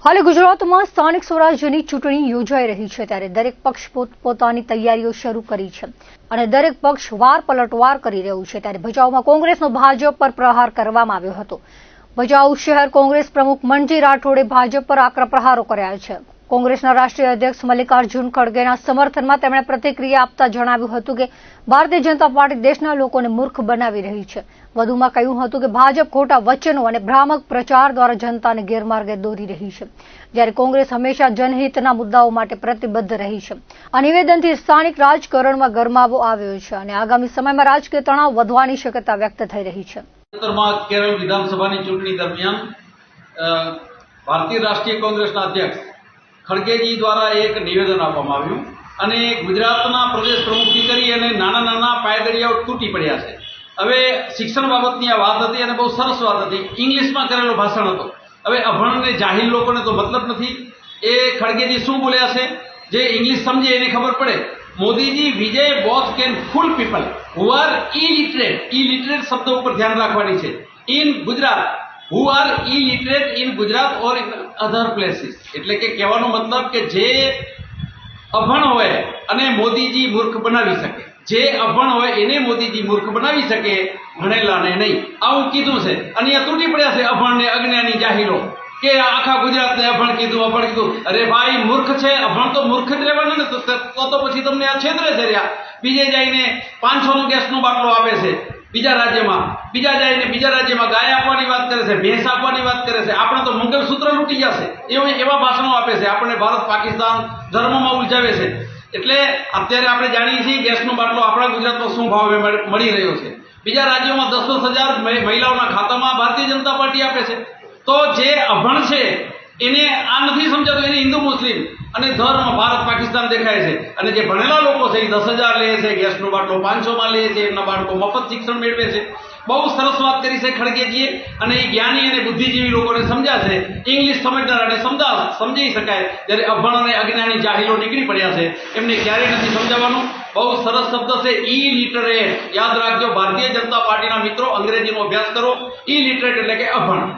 હાલ ગુજરાતમાં સ્થાનિક સ્વરાજ્યની ચૂંટણી યોજાઈ રહી છે ત્યારે દરેક પક્ષ પોતાની તૈયારીઓ શરૂ કરી છે અને દરેક પક્ષ વાર પલટવાર કરી રહ્યું છે ત્યારે ભચાઉમાં કોંગ્રેસનો ભાજપ પર પ્રહાર કરવામાં આવ્યો હતો। ભચાઉ શહેર કોંગ્રેસ પ્રમુખ મનજી રાઠોડે ભાજપ પર આકરા પ્રહારો કર્યા છે। કોંગ્રેસના રાષ્ટ્રીય અધ્યક્ષ મલ્લિકાર્જુન ખડગેના સમર્થનમાં તેમણે પ્રતિક્રિયા આપતા જણાવ્યું હતું કે ભારતીય જનતા પાર્ટી દેશના લોકોને મૂર્ખ બનાવી રહી છે। વધુમાં કહ્યું હતું કે ભાજપ ખોટા વચનો અને ભ્રામક પ્રચાર દ્વારા જનતાને ગેરમાર્ગે દોરી રહી છે, જ્યારે કોંગ્રેસ હંમેશા જનહિતના મુદ્દાઓ માટે પ્રતિબદ્ધ રહી છે। આ નિવેદનથી સ્થાનિક રાજકારણમાં ગરમાવો આવ્યો છે અને આગામી સમયમાં રાજકીય તણાવ વધવાની શક્યતા વ્યક્ત થઈ રહી છે। કેરળ વિધાનસભાની ચૂંટણી દરમિયાન ભારતીય રાષ્ટ્રીય કોંગ્રેસના અધ્યક્ષ ખડગેજી દ્વારા એક નિવેદન આપવામાં આવ્યું અને ગુજરાતના પ્રદેશ પ્રમુખથી કરી અને નાના પાયદળિયાઓ તૂટી પડ્યા છે। હવે શિક્ષણ બાબતની આ વાત હતી અને બહુ સરસ વાત હતી, ઇંગ્લિશમાં કરેલો ભાષણ હતો। હવે અભણ અને જાહિલ લોકોને તો મતલબ નથી એ ખડગેજી શું બોલ્યા છે, જે ઇંગ્લિશ સમજે એને ખબર પડે। Modiji Vijay both can fool people who are illiterate શબ્દ ઉપર ધ્યાન રાખવાની છે। In Gujarat who are illiterate in Gujarat or in other places, એટલે કે કહેવાનો મતલબ કે જે અભણ હોય અને મોદીજી મૂર્ખ બનાવી શકે, જે અભણ હોય એને મોદીજી મૂર્ખ બનાવી શકે, ભણેલાને નહીં, આવું કીધું છે। અને અહીંયા તૂટી પડ્યા છે અભણ ને અજ્ઞાની જાહિલો કે આખા ગુજરાતને અભણ કીધું। અરે ભાઈ મૂર્ખ છે, અભણ તો મૂર્ખ જ રહેવાનું ને, તો પછી તમને આ છેતરે છે રહ્યા। બીજે જઈને 500નો ગેસનો બાટલો આપે છે બીજા રાજ્યમાં, બીજા રાજ્યમાં ગાય આપવાની વાત કરે છે, ભેંસ આપવાની વાત કરે છે, આપણે તો મંગલસૂત્ર લૂંટી જશે એવા ભાષણો આપે છે, આપણે ભારત પાકિસ્તાન ધર્મમાં ઉલઝાવે છે। એટલે અત્યારે આપણે જાણીએ છીએ ગેસનો બાટલો આપણા ગુજરાતમાં શું ભાવે મળી રહ્યો છે। બીજા રાજ્યોમાં 10,000 મહિલાઓના ખાતામાં ભારતીય જનતા પાર્ટી આપે છે। તો જે અભણ છે એને આ નથી સમજાતું, એને હિન્દુ મુસ્લિમ અને ધર્મ ભારત પાકિસ્તાન દેખાય છે, અને જે ભણેલા લોકો છે એ 10,000 લે છે, ગેસનો બાટલો 500માં લે છે, એમના બાળકો મફત શિક્ષણ મેળવે છે। બહુ સરસ વાત કરી છે ખડગેજીએ, અને એ જ્ઞાની અને બુદ્ધિજીવી લોકોને સમજાશે, ઇંગ્લિશ સમજનારાને સમજી શકાય, જ્યારે અભણ અને અજ્ઞાની જાહિલો નીકળી પડ્યા છે એમને ક્યારેય નથી સમજાવવાનું। બહુ સરસ શબ્દ છે ઇલિટરેટ, યાદ રાખજો ભારતીય જનતા પાર્ટીના મિત્રો, અંગ્રેજીનો અભ્યાસ કરો। ઇલિટરેટ એટલે કે અભણ।